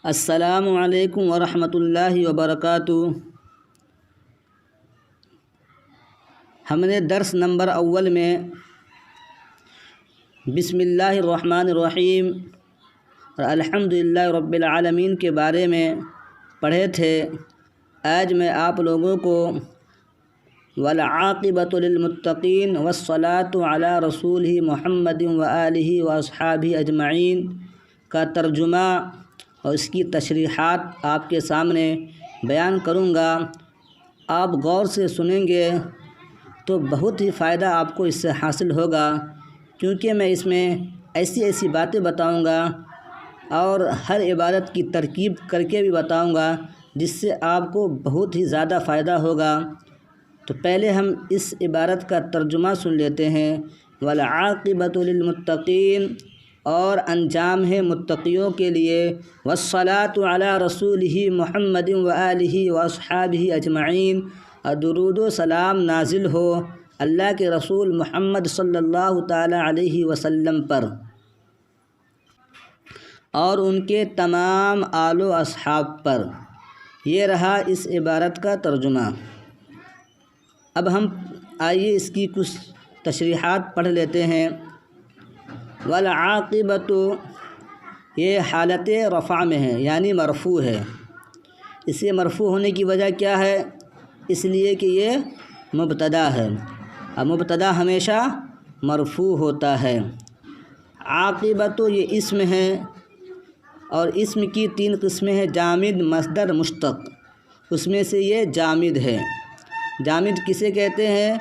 السلام علیکم ورحمۃ اللہ وبرکاتہ۔ ہم نے درس نمبر اول میں بسم اللہ الرحمن الرحیم اور الحمدللہ رب العالمین کے بارے میں پڑھے تھے۔ آج میں آپ لوگوں کو والعاقبۃ للمتقین والصلاۃ علی رسولہ محمد وآلہ واصحابہ اجمعین کا ترجمہ اور اس کی تشریحات آپ کے سامنے بیان کروں گا۔ آپ غور سے سنیں گے تو بہت ہی فائدہ آپ کو اس سے حاصل ہوگا، کیونکہ میں اس میں ایسی باتیں بتاؤں گا اور ہر عبادت کی ترکیب کر کے بھی بتاؤں گا جس سے آپ کو بہت ہی زیادہ فائدہ ہوگا۔ تو پہلے ہم اس عبارت کا ترجمہ سن لیتے ہیں۔ والعاقبۃ للمتقین، اور انجام ہے متقیوں کے لیے۔ والصلاۃ علی رسولہ محمد وآلہ واصحابہ اجمعین، اور درود و سلام نازل ہو اللہ کے رسول محمد صلی اللہ تعالی علیہ وسلم پر اور ان کے تمام آل و اصحاب پر۔ یہ رہا اس عبارت کا ترجمہ۔ اب ہم آئیے اس کی کچھ تشریحات پڑھ لیتے ہیں۔ والعاقبۃ، یہ حالت رفع میں ہے، یعنی مرفوع ہے۔ اسے مرفوع ہونے کی وجہ کیا ہے؟ اس لیے کہ یہ مبتدا ہے، اور مبتدا ہمیشہ مرفوع ہوتا ہے۔ عاقبۃ، یہ اسم ہے، اور اسم کی 3 قسمیں ہیں: جامد، مصدر، مشتق۔ اس میں سے یہ جامد ہے۔ جامد کسے کہتے ہیں؟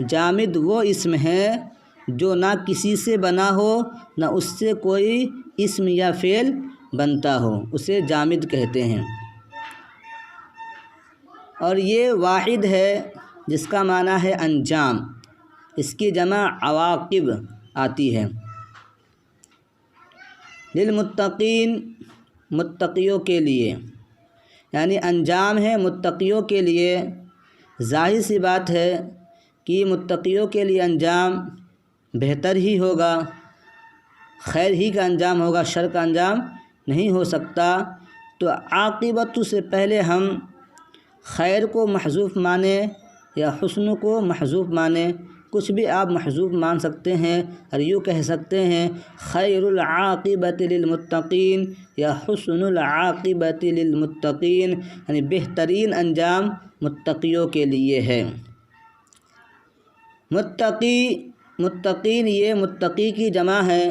جامد وہ اسم ہے جو نہ کسی سے بنا ہو، نہ اس سے کوئی اسم یا فعل بنتا ہو، اسے جامد کہتے ہیں۔ اور یہ واحد ہے، جس کا معنی ہے انجام۔ اس کی جمع عواقب آتی ہے۔ للمتقین، متقیوں کے لیے، یعنی انجام ہے متقیوں کے لیے۔ ظاہر سی بات ہے کہ متقیوں کے لیے انجام بہتر ہی ہوگا، خیر ہی کا انجام ہوگا، شر کا انجام نہیں ہو سکتا۔ تو عاقبت سے پہلے ہم خیر کو محذوف مانیں یا حسن کو محذوف مانیں، کچھ بھی آپ محذوف مان سکتے ہیں، اور یوں کہہ سکتے ہیں خیر العاقبۃ للمتقین یا حسن العاقبۃ للمتقین، یعنی بہترین انجام متقیوں کے لیے ہے۔ متقین یہ متقی کی جمع ہے،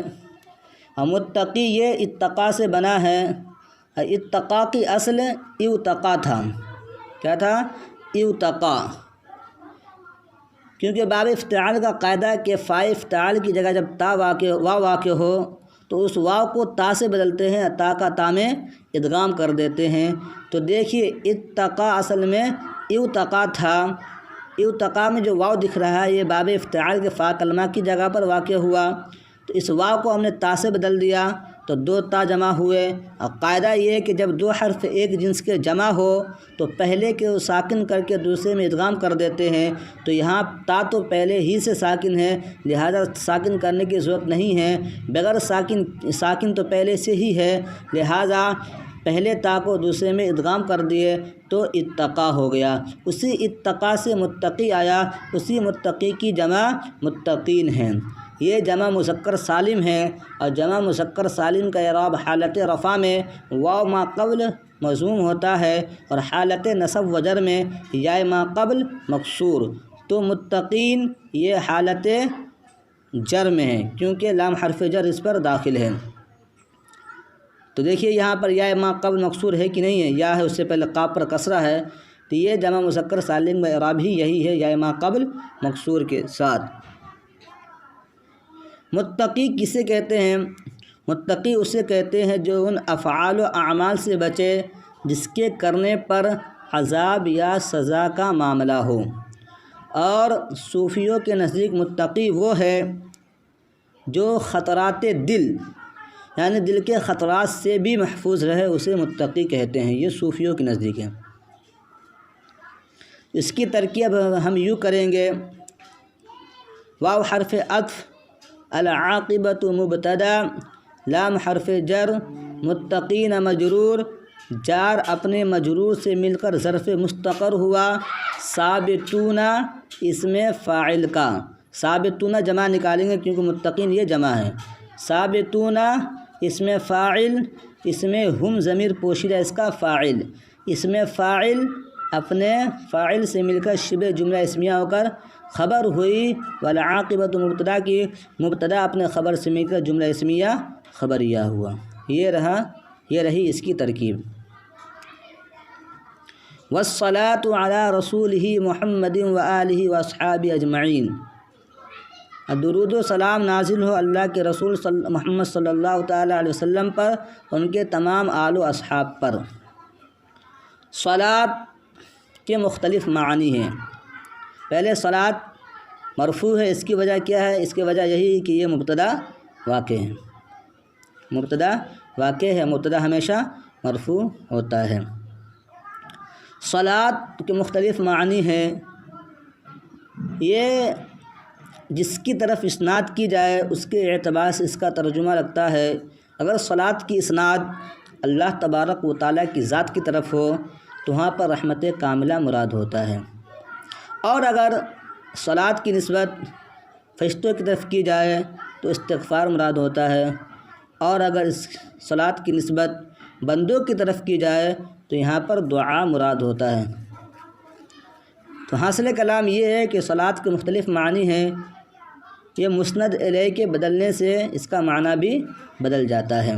اور متقی یہ اتقا سے بنا ہے۔ اتقا کی اصل اوتقا تھا۔ کیا تھا؟ اوتقا۔ کیونکہ باب افتعال کا قاعدہ ہے کہ فاء افتعال کی جگہ جب واو واقع ہو تو اس واو کو تا سے بدلتے ہیں، تا کا تا میں ادغام کر دیتے ہیں۔ تو دیکھیے اتقا اصل میں اوتقا تھا۔ اوتقا میں جو واو دکھ رہا ہے یہ باب افتعال کے فاء کلمہ کی جگہ پر واقع ہوا، تو اس واو کو ہم نے تا سے بدل دیا تو 2 تا جمع ہوئے۔ اور قاعدہ یہ ہے کہ جب 2 حرف ایک جنس کے جمع ہو تو پہلے کے ساکن کر کے دوسرے میں ادغام کر دیتے ہیں۔ تو یہاں تا تو پہلے ہی سے ساکن ہے، لہذا ساکن کرنے کی ضرورت نہیں ہے۔ بغیر ساکن تو پہلے سے ہی ہے، لہذا پہلے تا کو دوسرے میں ادغام کر دیے تو اتقا ہو گیا۔ اسی اتقا سے متقی آیا، اسی متقی کی جمع متقین ہیں۔ یہ جمع مذکر سالم ہے، اور جمع مذکر سالم کا اعراب حالت رفع میں واو ما قبل مضموم ہوتا ہے، اور حالت نصب و جر میں یا ما قبل مکسور۔ تو متقین یہ حالت جر میں ہے، کیونکہ لام حرف جر اس پر داخل ہے۔ تو دیکھیے یہاں پر یا ما قبل مکسور ہے کہ نہیں ہے؟ یا ہے، اس سے پہلے قاف پر کسرہ ہے، تو یہ جمع مذکر سالم کا اعراب ہی یہی ہے، یا ما قبل مکسور کے ساتھ۔ متقی کسے کہتے ہیں؟ متقی اسے کہتے ہیں جو ان افعال و اعمال سے بچے جس کے کرنے پر عذاب یا سزا کا معاملہ ہو۔ اور صوفیوں کے نزدیک متقی وہ ہے جو خطرات دل، یعنی دل کے خطرات سے بھی محفوظ رہے، اسے متقی کہتے ہیں۔ یہ صوفیوں کے نزدیک ہے۔ اس کی ترکیب ہم یوں کریں گے: واو حرف عطف، العاقبۃ مبتدا، لام حرف جر، متقین مجرور، جار اپنے مجرور سے مل کر ظرف مستقر ہوا، ثابتون اسم فاعل کا، ثابتون جمع نکالیں گے کیونکہ متقین یہ جمع ہے، ثابتون اسم فاعل، اس میں ہم ضمیر پوشیدہ اس کا فاعل، اس میں فاعل اپنے فاعل سے مل کر شبہ جملہ اسمیہ ہو کر خبر ہوئی، والعاقبۃ مبتدا کی، مبتدا اپنے خبر سے مل کر جملہ اسمیہ خبریہ ہوا۔ یہ رہی اس کی ترکیب۔ والصلاة علی رسولہ محمد وآلہ واصحابہ اجمعین، درود و سلام نازل ہو اللہ کے رسول محمد صلی اللہ تعالیٰ علیہ وسلم پر، ان کے تمام آل و اصحاب پر۔ صلاۃ کے مختلف معنی ہیں۔ پہلے صلاۃ مرفوع ہے، اس کی وجہ کیا ہے؟ اس کی وجہ یہی ہے کہ یہ مبتدا واقع ہے، مبتدا واقع ہے، مبتدا ہمیشہ مرفوع ہوتا ہے۔ صلاۃ کے مختلف معنی ہیں، یہ جس کی طرف اسناد کی جائے اس کے اعتبار سے اس کا ترجمہ لگتا ہے۔ اگر صلاۃ کی اسناد اللہ تبارک و تعالیٰ کی ذات کی طرف ہو تو وہاں پر رحمت کاملہ مراد ہوتا ہے، اور اگر صلاۃ کی نسبت فرشتوں کی طرف کی جائے تو استغفار مراد ہوتا ہے، اور اگر اس صلاۃ کی نسبت بندوں کی طرف کی جائے تو یہاں پر دعا مراد ہوتا ہے۔ تو حاصل کلام یہ ہے کہ صلاۃ کے مختلف معنی ہیں، یہ مسند الیہ کے بدلنے سے اس کا معنی بھی بدل جاتا ہے۔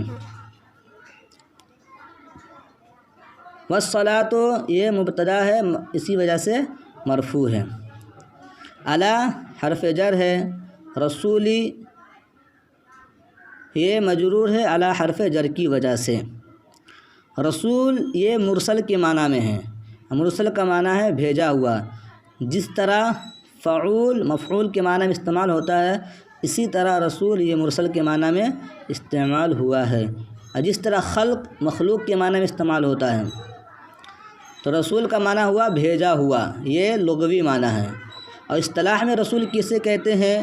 والصلاۃ یہ مبتدا ہے، اسی وجہ سے مرفوع ہے۔ علی حرف جر ہے، رسولی یہ مجرور ہے علی حرف جر کی وجہ سے۔ رسول یہ مرسل کے معنی میں ہے، مرسل کا معنی ہے بھیجا ہوا، جس طرح فعول مفعول کے معنی میں استعمال ہوتا ہے اسی طرح رسول یہ مرسل کے معنی میں استعمال ہوا ہے، اور جس طرح خلق مخلوق کے معنی میں استعمال ہوتا ہے تو رسول کا معنی ہوا بھیجا ہوا، یہ لغوی معنی ہے۔ اور اصطلاح میں رسول کسے کہتے ہیں؟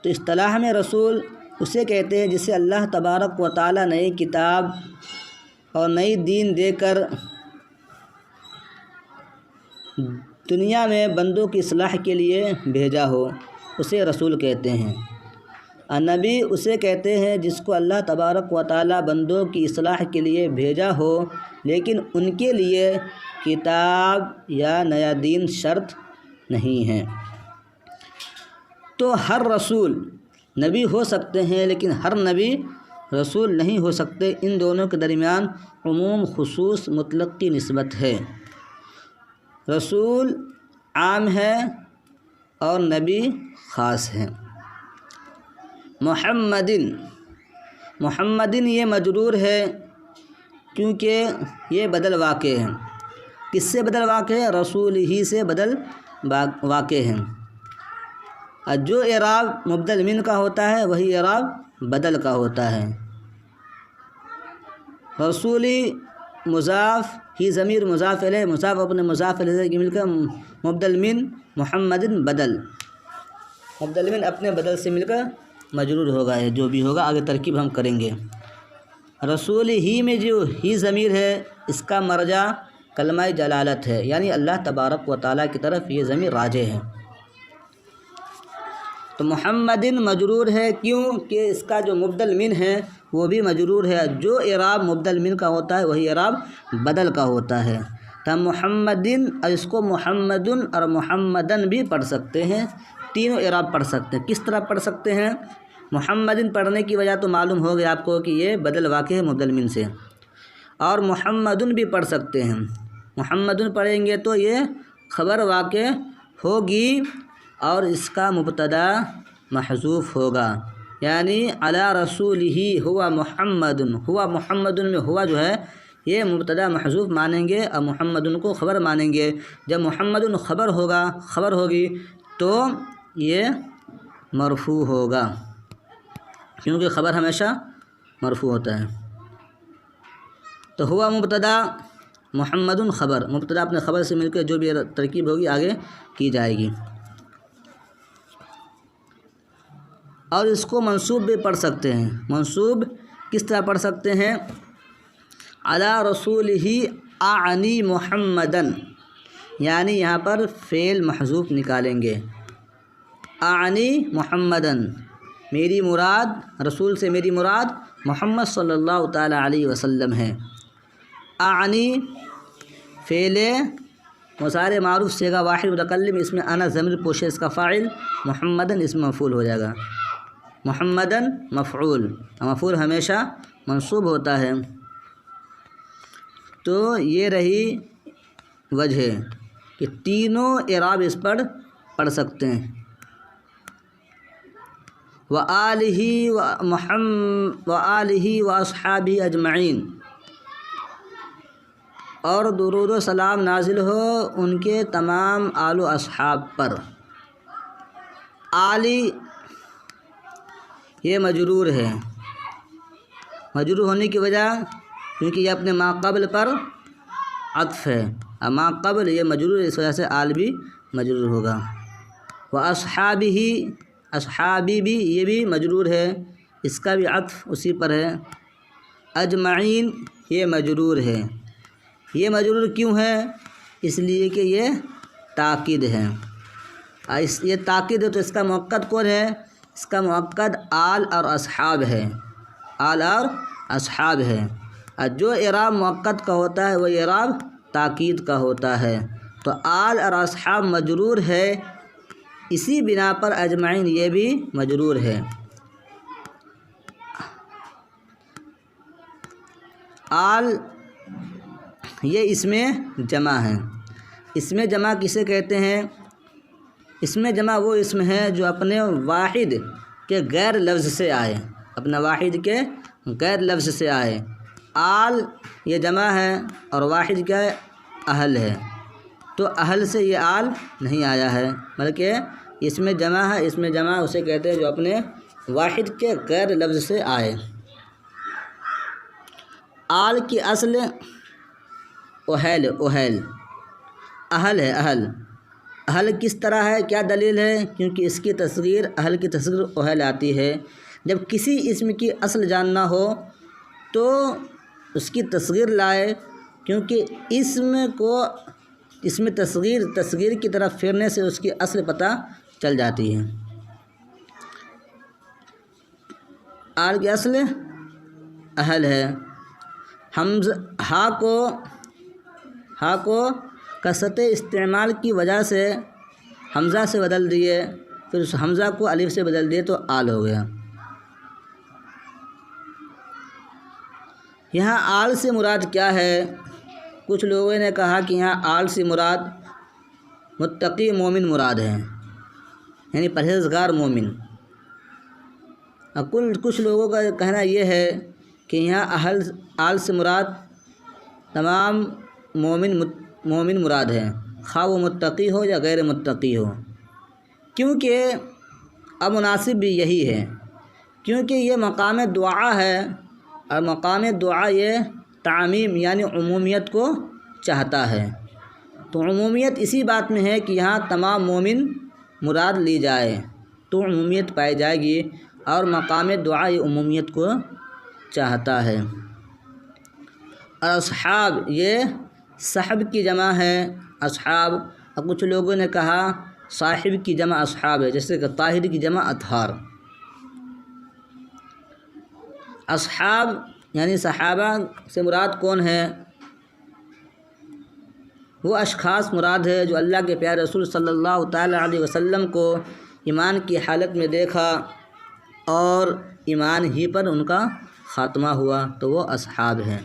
تو اصطلاح میں رسول اسے کہتے ہیں جسے اللہ تبارک و تعالیٰ نئی کتاب اور نئی دین دے کر دنیا میں بندوں کی اصلاح کے لیے بھیجا ہو، اسے رسول کہتے ہیں۔ اور نبی اسے کہتے ہیں جس کو اللہ تبارک و تعالیٰ بندوں کی اصلاح کے لیے بھیجا ہو لیکن ان کے لیے کتاب یا نیا دین شرط نہیں ہے۔ تو ہر رسول نبی ہو سکتے ہیں لیکن ہر نبی رسول نہیں ہو سکتے، ان دونوں کے درمیان عموم خصوص مطلق کی نسبت ہے۔ رسول عام ہے اور نبی خاص ہے۔ محمدن یہ مجرور ہے کیونکہ یہ بدل واقع ہے۔ کس سے بدل واقع ہے؟ رسول ہی سے بدل واقع ہے، اور جو اعراب مبدل من کا ہوتا ہے وہی اعراب بدل کا ہوتا ہے۔ رسولی مضاف ہی ضمیر مضاف الیہ، مضاف اپنے مضاف الیہ کی مل کر مبدل من، محمدن بدل، مبدل من اپنے بدل سے مل کر مجرور ہوگا، ہے جو بھی ہوگا آگے ترکیب ہم کریں گے۔ رسول ہی میں جو ہی ضمیر ہے اس کا مرجع کلمہ جلالت ہے، یعنی اللہ تبارک و تعالیٰ کی طرف یہ ضمیر راجع ہے۔ تو محمدن مجرور ہے کیوں کہ اس کا جو مبدل من ہے وہ بھی مجرور ہے، جو اعراب مبدل من کا ہوتا ہے وہی اعراب بدل کا ہوتا ہے۔ تو محمدن اور اس کو محمدن اور محمدن بھی پڑھ سکتے ہیں، تینوں اعراب پڑھ سکتے ہیں۔ کس طرح پڑھ سکتے ہیں؟ محمدن پڑھنے کی وجہ تو معلوم ہو گیا آپ کو کہ یہ بدل واقع ہے مبدل من سے، اور محمدن بھی پڑھ سکتے ہیں۔ محمدن پڑھیں گے تو یہ خبر واقع ہوگی اور اس کا مبتدا محذوف ہوگا، یعنی علی رسولہ ہوا محمدن، ہوا محمدن میں ہوا جو ہے یہ مبتدا محذوف مانیں گے اور محمدن کو خبر مانیں گے۔ جب محمدن خبر ہوگی تو یہ مرفوع ہوگا، کیونکہ خبر ہمیشہ مرفوع ہوتا ہے۔ تو ہوا مبتدا محمدن خبر، مبتدا اپنے خبر سے مل کے جو بھی ترکیب ہوگی آگے کی جائے گی۔ اور اس کو منصوب بھی پڑھ سکتے ہیں، منصوب کس طرح پڑھ سکتے ہیں؟ علی رسولہ اعنی محمدن، یعنی یہاں پر فعل محذوف نکالیں گے. اعنی محمدن، میری مراد، رسول سے میری مراد محمد صلی اللہ تعالیٰ علیہ وسلم ہے. اعنی فعل مضارع معروف صیغہ واحد متکلم، اس میں انا ضمیر پوشے اس کا فاعل، محمدن اسم مفعول ہو جائے گا. محمدن مفعول، مفعول ہمیشہ منصوب ہوتا ہے. تو یہ رہی وجہ کہ تینوں اعراب اس پر پڑھ سکتے ہیں. وآلہ واصحابہ اجمعین، اور درود و سلام نازل ہو ان کے تمام آل و اصحاب پر. آلی یہ مجرور ہے، مجرور ہونے کی وجہ کیونکہ یہ اپنے ما قبل پر عطف ہے، اور ما قبل یہ مجرور ہے، اس وجہ سے آل بھی مجرور ہوگا. واصحابہ، اصحابی بھی یہ بھی مجرور ہے، اس کا بھی عطف اسی پر ہے. اجمعین یہ مجرور ہے، یہ مجرور کیوں ہے؟ اس لیے کہ یہ تاکید ہے. یہ تاکید ہے تو اس کا مؤکد کون ہے؟ اس کا مؤکد آل اور اصحاب ہے، آل اور اصحاب ہے. اور جو اعراب مؤکد کا ہوتا ہے وہ اعراب تاکید کا ہوتا ہے. تو آل اور اصحاب مجرور ہے، اسی بنا پر اجمعین یہ بھی مجرور ہے. آل یہ اس میں جمع ہے. اس میں جمع کسے کہتے ہیں؟ اس میں جمع وہ اسم ہے جو اپنے واحد کے غیر لفظ سے آئے، اپنا واحد کے غیر لفظ سے آئے. آل یہ جمع ہے اور واحد کیا ہے؟ اہل ہے. تو اہل سے یہ آل نہیں آیا ہے، بلکہ اس میں جمع ہے. اس میں جمع اسے کہتے ہیں جو اپنے واحد کے غیر لفظ سے آئے. آل کی اصل اہل، اہل اہل ہے. اہل اہل کس طرح ہے؟ کیا دلیل ہے؟ کیونکہ اس کی تصغیر، اہل کی تصغیر اہل آتی ہے. جب کسی اسم کی اصل جاننا ہو تو اس کی تصغیر لائے، کیونکہ اسم تصغیر کی طرف پھرنے سے اس کی اصل پتہ چل جاتی ہے. آل کی اصل اہل ہے. ہا کو کثرت استعمال کی وجہ سے حمزہ سے بدل دیے، پھر اس حمزہ کو الف سے بدل دیے تو آل ہو گیا. یہاں آل سے مراد کیا ہے؟ کچھ لوگوں نے کہا کہ یہاں آل سے مراد متقی مومن مراد ہے، یعنی پرہیزگار مومن. کچھ لوگوں کا کہنا یہ ہے کہ یہاں آل سے مراد تمام مومن مراد ہے، خواہ وہ متقی ہو یا غیر متقی ہو. کیونکہ اب مناسب بھی یہی ہے، کیونکہ یہ مقام دعا ہے، اور مقام دعا یہ تعمیم یعنی عمومیت کو چاہتا ہے. تو عمومیت اسی بات میں ہے کہ یہاں تمام مومن مراد لی جائے تو عمومیت پائی جائے گی، اور مقام دعا یہ عمومیت کو چاہتا ہے. اور اصحاب یہ صحب کی جمع ہے، اصحاب. اور کچھ لوگوں نے کہا صاحب کی جمع اصحاب ہے، جیسے کہ طاہر کی جمع اطہار. اصحاب یعنی صحابہ سے مراد کون ہے؟ وہ اشخاص مراد ہے جو اللہ کے پیارے رسول صلی اللہ تعالیٰ علیہ وسلم کو ایمان کی حالت میں دیکھا اور ایمان ہی پر ان کا خاتمہ ہوا، تو وہ اصحاب ہیں.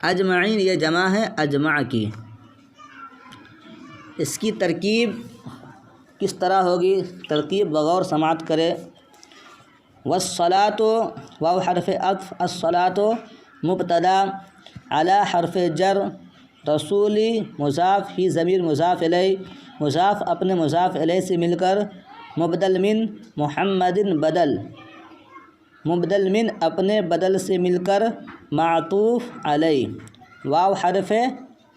اجمعین یہ جمع ہے اجمع کی. اس کی ترکیب کس طرح ہوگی؟ ترکیب بغور سماعت کرے. والصلاۃ واو حرف عطف، الصلاۃ مبتدا، علی حرف جر، رسولی مضاف، ہی ضمیر مضاف الیہ، مضاف اپنے مضاف الیہ سے مل کر، مبدل من محمد بدل، مبدل من اپنے بدل سے مل کر معطوف علیہ، واو حرف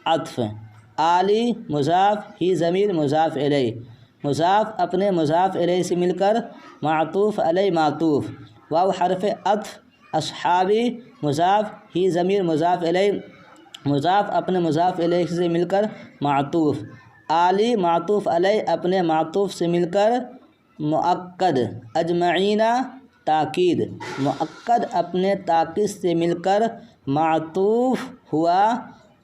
عطف، آلی مضاف، ہی ضمیر مضاف الیہ، مضاف اپنے مضاف الیہ سے مل کر معطوف علیہ معطوف، واو حرف عطف، اصحابی مضاف، ہی ضمیر مضاف الیہ مضاف اپنے مضاف الیہ سے مل کر معطوف، علی معطوف علیہ اپنے معطوف سے مل کر مؤکد، اجمعین تاکید، مؤکد اپنے تاکید سے مل کر معطوف ہوا،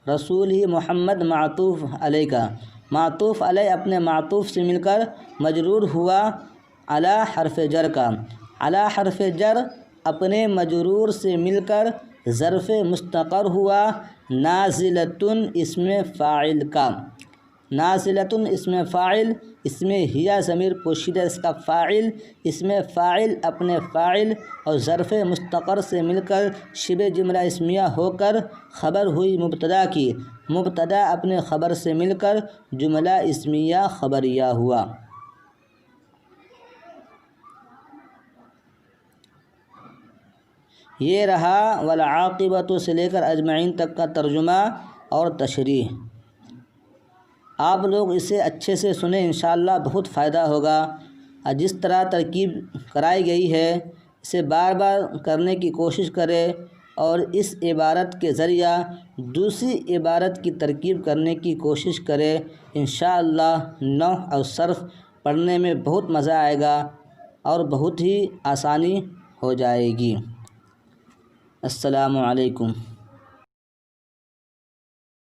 رسول ہی محمد معطوف علیہ کا، معطوف علیہ اپنے معطوف سے مل کر مجرور ہوا علی حرف جر کا، علی حرف جر اپنے مجرور سے مل کر ظرف مستقر ہوا نازلۃ اسم فاعل کا، نازلۃ اسم فاعل، اس میں ہیا ضمیر پوشیدہ اس کا فاعل، اس میں فاعل اپنے فاعل اور ظرف مستقر سے مل کر شبہ جملہ اسمیہ ہو کر خبر ہوئی مبتدا کی، مبتدا اپنے خبر سے مل کر جملہ اسمیہ خبریہ ہوا۔ یہ رہا والعاقبۃ سے لے کر اجمعین تک کا ترجمہ اور تشریح۔ آپ لوگ اسے اچھے سے سنیں، انشاءاللہ بہت فائدہ ہوگا۔ جس طرح ترکیب کرائی گئی ہے اسے بار بار کرنے کی کوشش کرے اور اس عبارت کے ذریعہ دوسری عبارت کی ترکیب کرنے کی کوشش کرے، انشاءاللہ نحو اور صرف پڑھنے میں بہت مزہ آئے گا اور بہت ہی آسانی ہو جائے گی۔ السلام علیکم۔